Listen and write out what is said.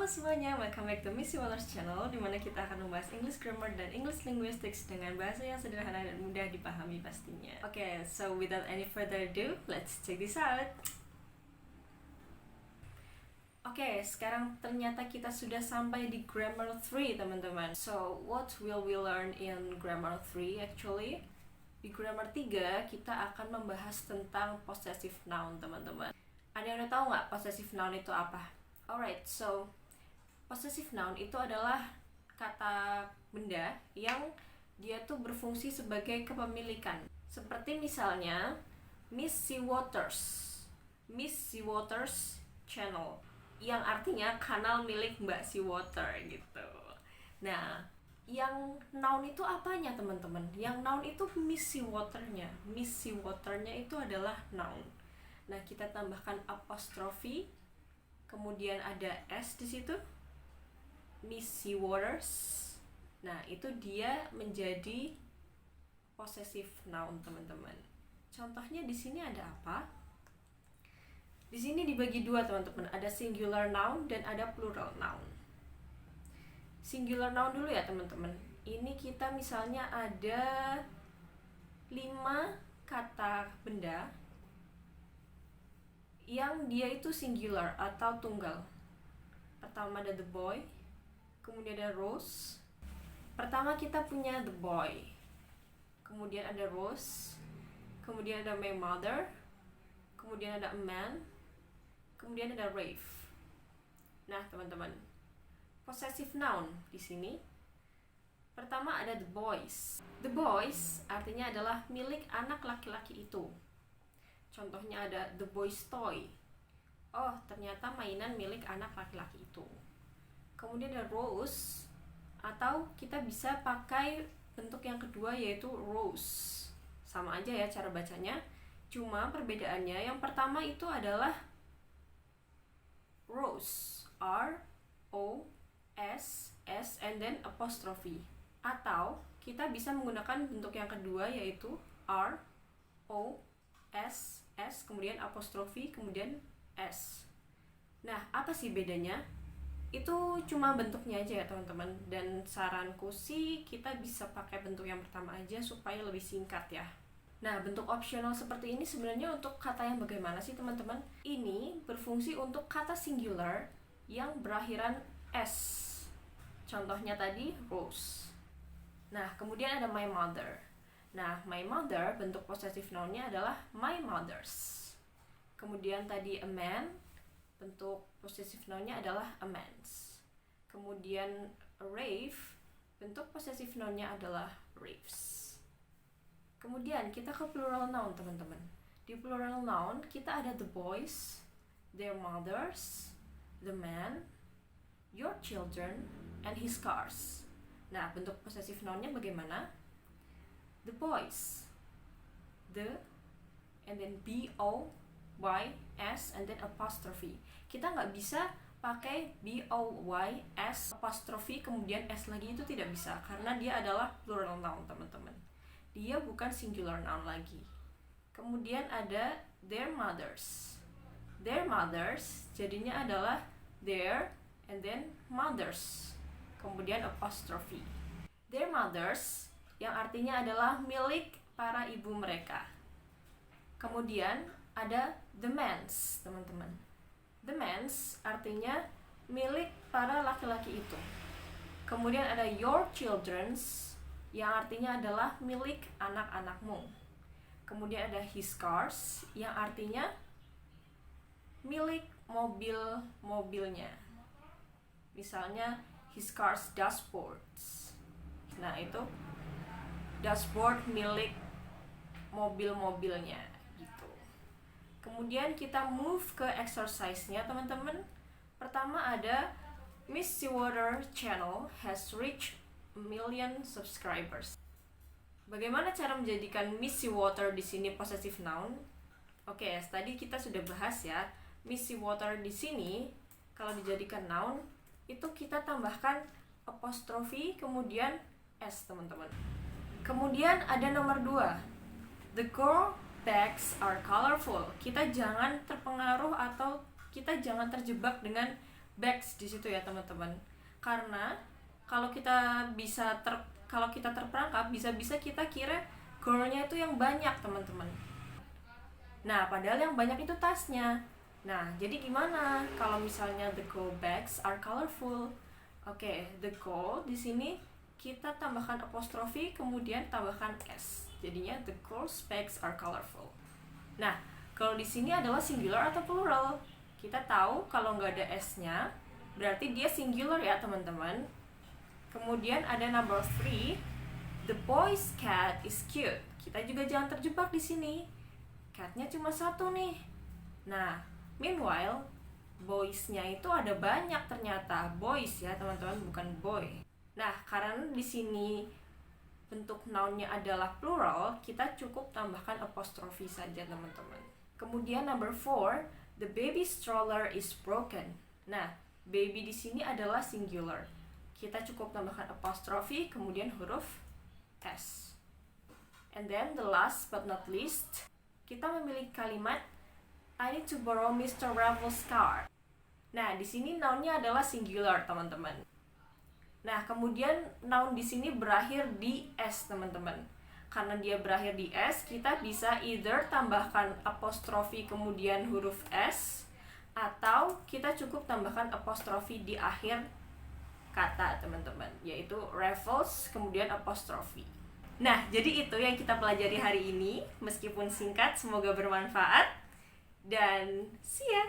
Halo semuanya, welcome back to Missy Waters channel, dimana kita akan membahas English grammar dan English linguistics dengan bahasa yang sederhana dan mudah dipahami pastinya. Okay, so without any further ado, let's check this out. Oke, sekarang ternyata kita sudah sampai di grammar 3 teman-teman. So, what will we learn in grammar 3 actually? Di grammar 3 kita akan membahas tentang possessive noun teman-teman. Ada yang udah tahu nggak possessive noun itu apa? Alright, so possessive noun itu adalah kata benda yang dia tuh berfungsi sebagai kepemilikan. Seperti misalnya Miss Sea Waters Channel, yang artinya kanal milik Mbak Seawater gitu. Nah, yang noun itu apanya teman-teman? Yang noun itu Miss Seawater-nya. Miss Seawater-nya itu adalah noun. Nah, kita tambahkan apostrofi, kemudian ada S di situ, Miss Seawaters. Nah, itu dia menjadi possessive noun, teman-teman. Contohnya di sini ada apa? Di sini dibagi dua, teman-teman. Ada singular noun dan ada plural noun. Singular noun dulu ya, teman-teman. Ini kita misalnya ada 5 kata benda yang dia itu singular atau tunggal. Pertama ada the boy, kemudian ada Rose. Pertama kita punya the boy, kemudian ada Rose, kemudian ada my mother, kemudian ada a man, kemudian ada Rafe. Nah, teman-teman, possessive noun di sini pertama ada the boys. The boys artinya adalah milik anak laki-laki itu. Contohnya ada the boy's toy. Oh, ternyata mainan milik anak laki-laki itu. Kemudian ada Rose, atau kita bisa pakai bentuk yang kedua yaitu Rose. Sama aja ya cara bacanya. Cuma perbedaannya yang pertama itu adalah Rose, R-O-S-S and then apostrophe. Atau kita bisa menggunakan bentuk yang kedua yaitu R-O-S-S kemudian apostrofi kemudian S. Nah, apa sih bedanya? Itu cuma bentuknya aja ya teman-teman, dan saranku sih kita bisa pakai bentuk yang pertama aja supaya lebih singkat ya. Nah, bentuk opsional seperti ini sebenarnya untuk kata yang bagaimana sih teman-teman? Ini berfungsi untuk kata singular yang berakhiran S. Contohnya tadi Rose. Nah, kemudian ada my mother. Nah, my mother bentuk possessive noun-nya adalah my mothers. Kemudian tadi a man, bentuk possessive noun-nya adalah a man's. Kemudian a Rafe, bentuk possessive noun-nya adalah Rafe's. Kemudian kita ke plural noun, teman-teman. Di plural noun kita ada the boys, their mothers, the man, your children, and his cars. Nah, bentuk possessive noun-nya bagaimana? The boys, the, and then B-O-Y-S, and then apostrophe. Kita nggak bisa pakai B-O-Y-S, apostrophe, kemudian S lagi, itu tidak bisa. Karena dia adalah plural noun, teman-teman. Dia bukan singular noun lagi. Kemudian ada their mothers. Their mothers jadinya adalah their, and then mothers. Kemudian apostrophe. Their mothers yang artinya adalah milik para ibu mereka. Kemudian ada the men's, teman-teman. The men's artinya milik para laki-laki itu. Kemudian ada your children's yang artinya adalah milik anak-anakmu. Kemudian ada his cars yang artinya milik mobil-mobilnya. Misalnya his cars dashboards. Nah, itu dashboard milik mobil-mobilnya gitu. Kemudian kita move ke exercise-nya, teman-teman. Pertama ada Miss Seawater Channel has reached 1 million subscribers. Bagaimana cara menjadikan Miss Seawater di sini possessive noun? Oke, tadi kita sudah bahas ya. Miss Seawater di sini kalau dijadikan noun itu kita tambahkan apostrofi kemudian S, teman-teman. Kemudian ada nomor 2. The girl bags are colorful. Kita jangan terpengaruh atau kita jangan terjebak dengan bags di situ ya teman-teman. Karena kalau kita terperangkap, bisa-bisa kita kira girl-nya itu yang banyak teman-teman. Nah, padahal yang banyak itu tasnya. Nah, jadi gimana kalau misalnya the girl bags are colorful? Oke, the girl di sini kita tambahkan apostrofi kemudian tambahkan s. Jadinya the girl's bags are colorful. Nah, kalau di sini adalah singular atau plural. Kita tahu kalau nggak ada s-nya, berarti dia singular ya teman-teman. Kemudian ada number 3, the boy's cat is cute. Kita juga jangan terjebak di sini. Catnya cuma satu nih. Nah, meanwhile, boys-nya itu ada banyak ternyata. Boys ya teman-teman, bukan boy. Nah, karena di sini bentuk noun-nya adalah plural, kita cukup tambahkan apostrofi saja teman-teman. Kemudian number 4, the baby stroller is broken. Nah, baby di sini adalah singular. Kita cukup tambahkan apostrofi kemudian huruf s. And then the last but not least, kita memiliki kalimat I need to borrow Mr. Raffles' car. Nah, di sini noun-nya adalah singular, teman-teman. Nah, kemudian noun di sini berakhir di s, teman-teman. Karena dia berakhir di s, kita bisa either tambahkan apostrofi kemudian huruf s, atau kita cukup tambahkan apostrofi di akhir kata, teman-teman, yaitu Raffles kemudian apostrofi. Nah, jadi itu yang kita pelajari hari ini. Meskipun singkat, semoga bermanfaat. Dan see ya!